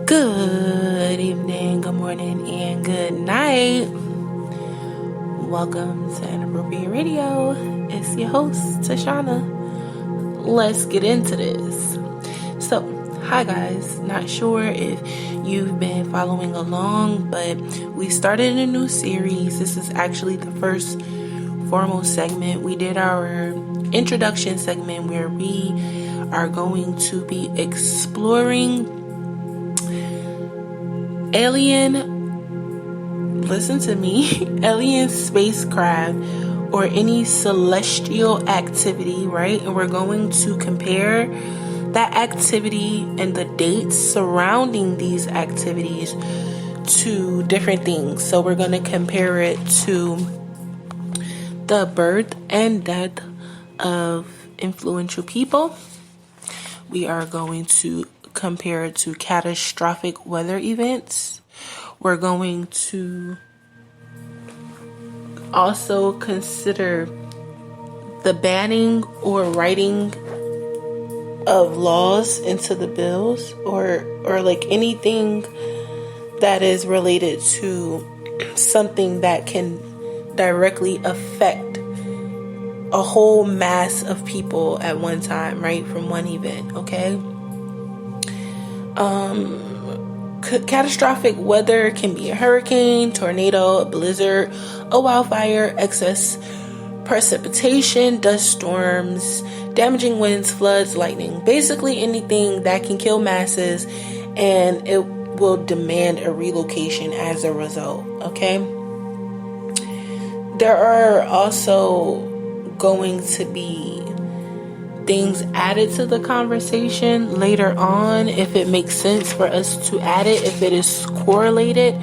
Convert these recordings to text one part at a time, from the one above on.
Good evening, good morning, and good night. Welcome to Inappropriate Radio. It's your host, Tashana. Let's get into this. So, hi guys. Not sure if you've been following along, but we started a new series. This is actually the first formal segment. We did our introduction segment where we are going to be exploring alien spacecraft or any celestial activity, right? And we're going to compare that activity and the dates surrounding these activities to different things. So we're going to compare it to the birth and death of influential people. We are going to compare it to catastrophic weather events. We're going to also consider the banning or writing of laws into the bills or like anything that is related to something that can directly affect a whole mass of people at one time, right? From one event, okay? Catastrophic weather can be a hurricane, tornado, a blizzard, a wildfire, excess precipitation, dust storms, damaging winds, floods, lightning. Basically anything that can kill masses, and it will demand a relocation as a result, okay? There are also going to be things added to the conversation later on if it makes sense for us to add it, if it is correlated.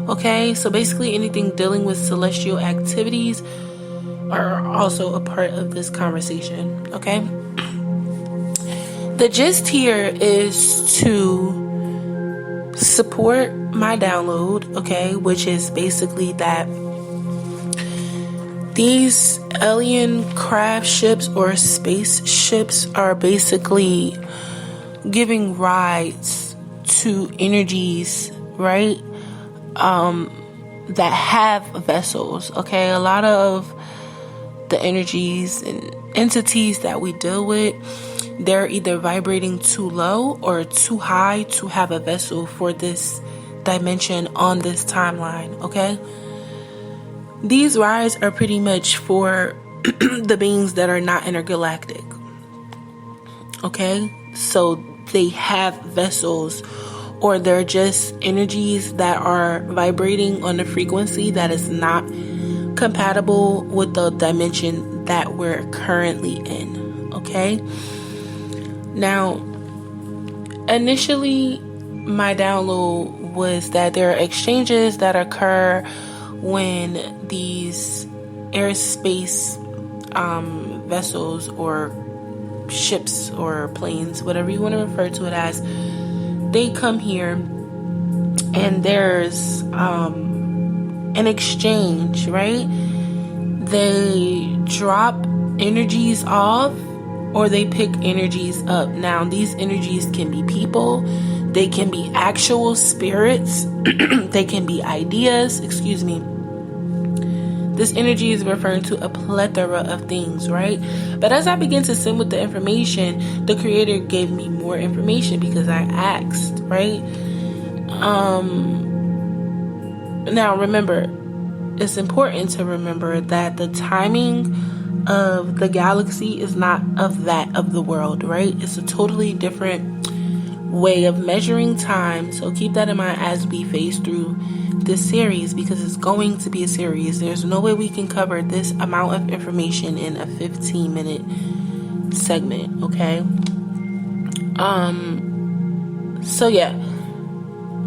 Okay, so basically anything dealing with celestial activities are also a part of this conversation. Okay, the gist here is to support my download, okay, which is basically that these alien craft ships or spaceships are basically giving rides to energies, right? That have vessels, okay? A lot of the energies and entities that we deal with, they're either vibrating too low or too high to have a vessel for this dimension on this timeline, okay? These rides are pretty much for the beings that are not intergalactic. Okay? So they have vessels, or they're just energies that are vibrating on a frequency that is not compatible with the dimension that we're currently in. Okay? Now, initially, my download was that there are exchanges that occur when these airspace vessels or ships or planes, whatever you want to refer to it as, they come here and there's an exchange, right? They drop energies off or they pick energies up. Now, these energies can be people, they can be actual spirits, they can be ideas, This energy is referring to a plethora of things, right? But as I begin to sim with the information, the creator gave me more information because I asked, right? Now remember, it's important to remember that the timing of the galaxy is not of that of the world, right? It's a totally different way of measuring time. So keep that in mind as we phase through this series, because it's going to be a series. There's no way we can cover this amount of information in a 15-minute segment, okay? So yeah.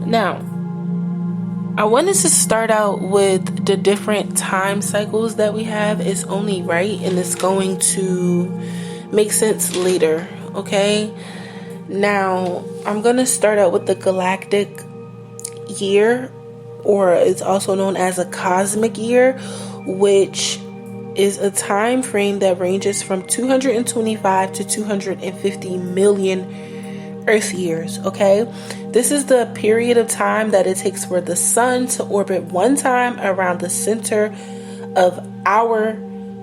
Now, I wanted to start out with the different time cycles that we have. It's only right, and it's going to make sense later, okay? Now, I'm going to start out with the galactic year, or it's also known as a cosmic year, which is a time frame that ranges from 225 to 250 million Earth years, okay? This is the period of time that it takes for the sun to orbit one time around the center of our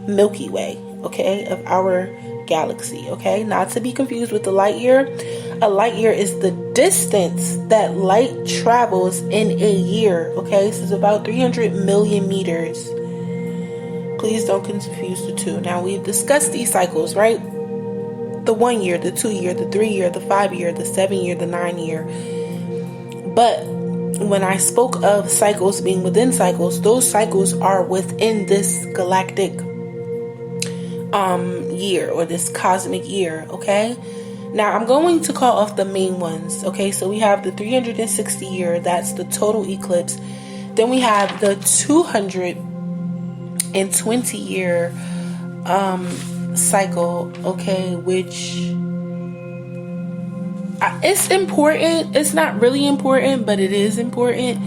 Milky Way, okay? Of our galaxy, okay? Not to be confused with the light year. A light year is the distance that light travels in a year, okay? This is about 300 million meters. Please don't confuse the two. Now, we've discussed these cycles, right? The 1 year, the 2 year, the 3 year, the 5 year, the 7 year, the 9 year. But when I spoke of cycles being within cycles, those cycles are within this galactic year, or this cosmic year, okay? Now, I'm going to call off the main ones, okay? So we have the 360 year, that's the total eclipse. Then we have the 220 year cycle, okay, which it's important. It's not really important, but it is important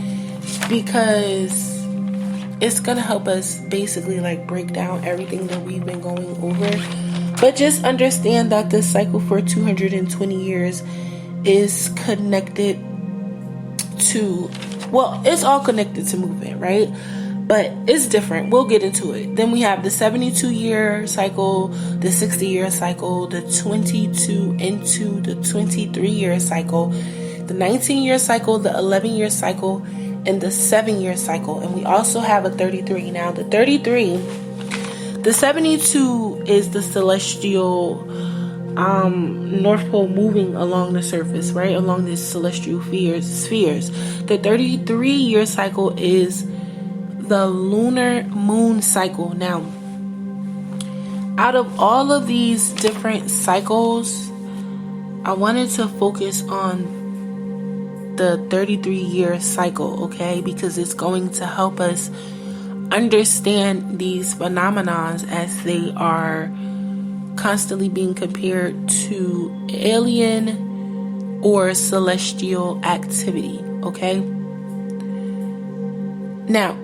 because it's gonna help us basically like break down everything that we've been going over. But just understand that this cycle for 220 years is connected to, well, it's all connected to movement, right? But it's different. We'll get into it. Then we have the 72 year cycle, the 60 year cycle, the 22 into the 23 year cycle, the 19 year cycle, the 11 year cycle, and the 7 year cycle. And we also have a 33. Now the 33, the 72 is the celestial North Pole moving along the surface, right? Along these celestial spheres. The 33 year cycle is the lunar moon cycle. Now, out of all of these different cycles, I wanted to focus on the 33 year cycle, okay? Because it's going to help us understand these phenomena as they are constantly being compared to alien or celestial activity, okay? Now,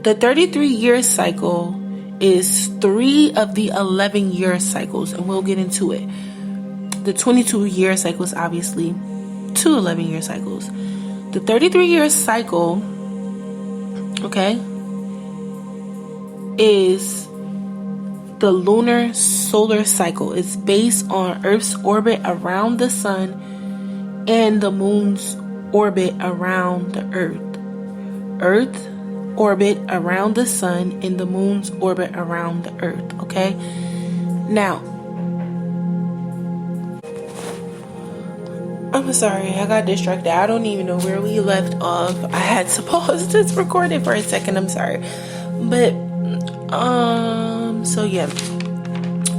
the 33 year cycle is 3 of the 11 year cycles, and we'll get into it. The 22 year cycle is obviously 2 11 year cycles. The 33 year cycle, okay, is the lunar solar cycle. It's based on Earth's orbit around the sun and the moon's orbit around the Earth. Earth orbit around the sun and the moon's orbit around the Earth, okay? Now, I'm sorry, I got distracted. I don't even know where we left off. I had to pause this recording for a second. I'm sorry. But, so yeah,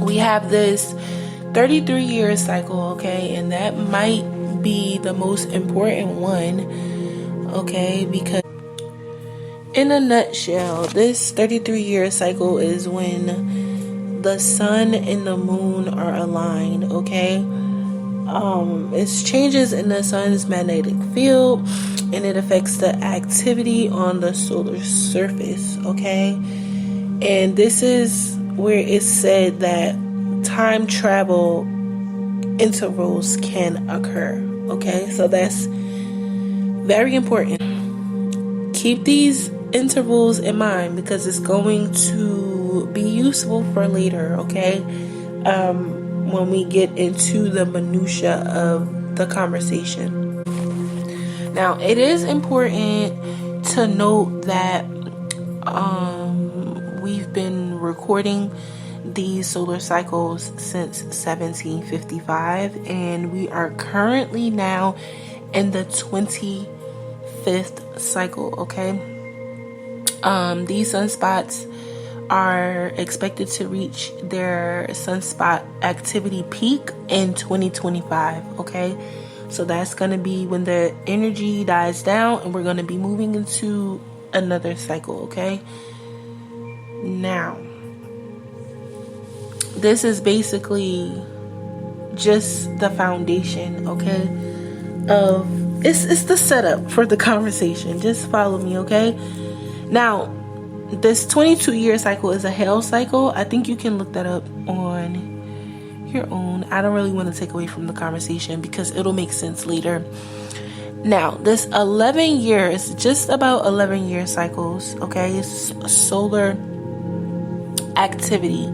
we have this 33 year cycle, okay? And that might be the most important one, okay? Because in a nutshell, this 33 year cycle is when the sun and the moon are aligned, okay? It's changes in the sun's magnetic field, and it affects the activity on the solar surface, okay? And this is where it's said that time travel intervals can occur, okay? So that's very important. Keep these intervals in mind because it's going to be useful for later, okay? When we get into the minutia of the conversation. Now, it is important to note that we've been recording these solar cycles since 1755, and we are currently now in the 25th cycle, okay? These sunspots are expected to reach their sunspot activity peak in 2025, okay? So that's going to be when the energy dies down and we're going to be moving into another cycle, okay? Now, this is basically just the foundation, okay? It's the setup for the conversation. Just follow me, okay? Now, this 22 year cycle is a hell cycle. I think you can look that up on your own. I don't really want to take away from the conversation because it'll make sense later. Now, this 11 years, just about 11-year cycles, okay? It's solar activity,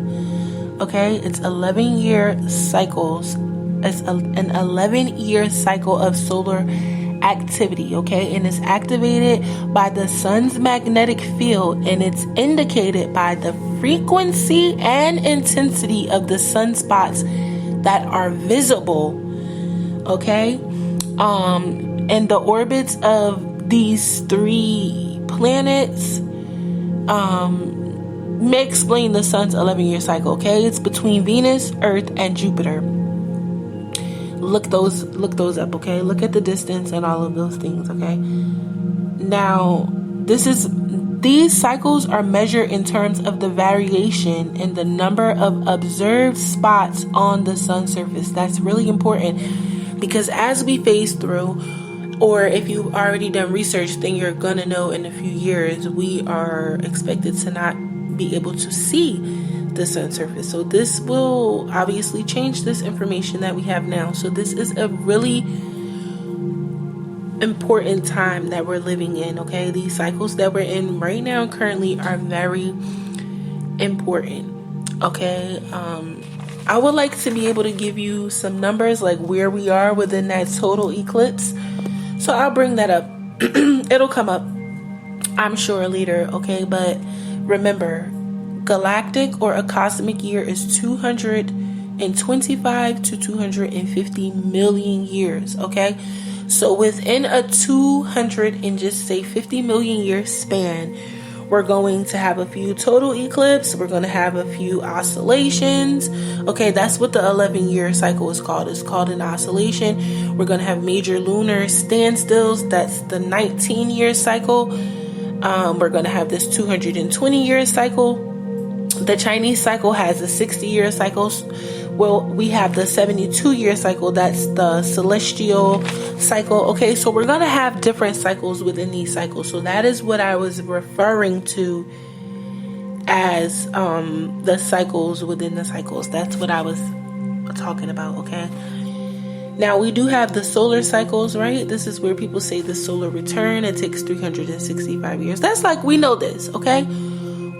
okay? It's 11-year cycles. It's an 11-year cycle of solar activity, okay? And it's activated by the sun's magnetic field, and it's indicated by the frequency and intensity of the sunspots that are visible, okay? And the orbits of these 3 planets may explain the sun's 11-year cycle, okay? It's between Venus, Earth, and Jupiter. Look those up, okay? Look at the distance and all of those things, okay? Now, these cycles are measured in terms of the variation in the number of observed spots on the sun's surface. That's really important because as we phase through, or if you've already done research, then you're gonna know in a few years we are expected to not be able to see the sun's surface. So this will obviously change this information that we have now. So this is a really important time that we're living in, okay? These cycles that we're in right now currently are very important, okay? I would like to be able to give you some numbers like where we are within that total eclipse. So I'll bring that up. It'll come up, I'm sure, later, okay? But remember, galactic or a cosmic year is 225 to 250 million years, okay? So within a 200 and just say 50 million year span, we're going to have a few total eclipses. We're going to have a few oscillations. Okay, that's what the 11-year cycle is called. It's called an oscillation. We're going to have major lunar standstills. That's the 19-year cycle. We're going to have this 220-year cycle. The Chinese cycle has a 60-year cycle. Well, we have the 72-year cycle. That's the celestial cycle. Okay, so we're going to have different cycles within these cycles. So that is what I was referring to as the cycles within the cycles. That's what I was talking about, okay? Now, we do have the solar cycles, right? This is where people say the solar return. It takes 365 years. That's like, we know this, okay?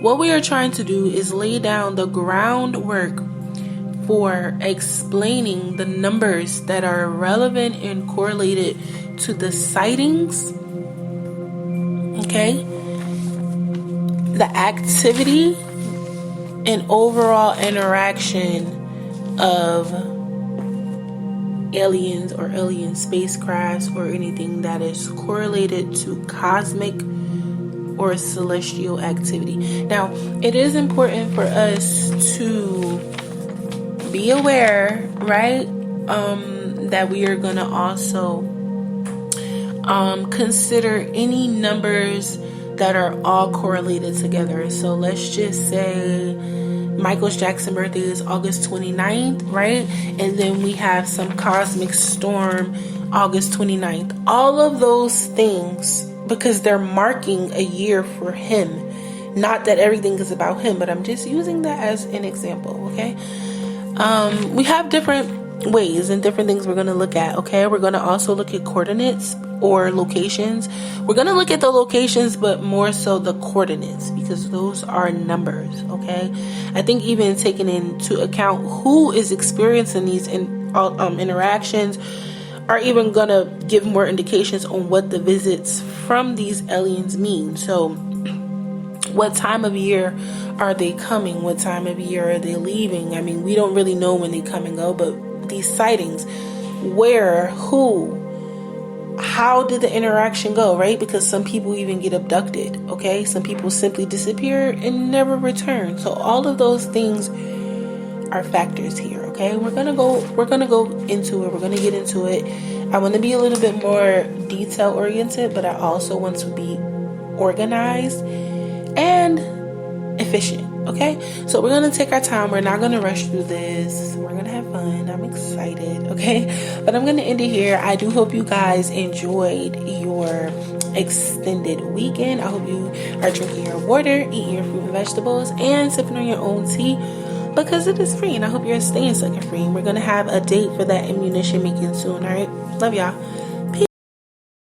What we are trying to do is lay down the groundwork for explaining the numbers that are relevant and correlated to the sightings, okay, the activity and overall interaction of aliens or alien spacecrafts or anything that is correlated to cosmic or celestial activity. Now, it is important for us to be aware, right, that we are going to also consider any numbers that are all correlated together. So let's just say Michael Jackson's birthday is August 29th, right? And then we have some cosmic storm August 29th. All of those things, because they're marking a year for him. Not that everything is about him, but I'm just using that as an example, okay? We have different ways and different things we're going to look at, okay? We're going to also look at coordinates or locations. We're going to look at the locations, but more so the coordinates, because those are numbers, okay? I think even taking into account who is experiencing these interactions are even going to give more indications on what the visits from these aliens mean. So what time of year are they coming? What time of year are they leaving? I mean, we don't really know when they come and go, but these sightings, where, who, how did the interaction go, right? Because some people even get abducted, okay? Some people simply disappear and never return. So all of those things are factors here, okay? We're gonna go into it. We're gonna get into it. I want to be a little bit more detail oriented, but I also want to be organized and efficient, okay? So we're gonna take our time. We're not gonna rush through this. We're gonna have fun. I'm excited, okay? But I'm gonna end it here. I do hope you guys enjoyed your extended weekend. I hope you are drinking your water, eating your fruit and vegetables, and sipping on your own tea. because it is free, and I hope you're staying sucker free. And we're gonna have a date for that ammunition making soon. All right, love y'all.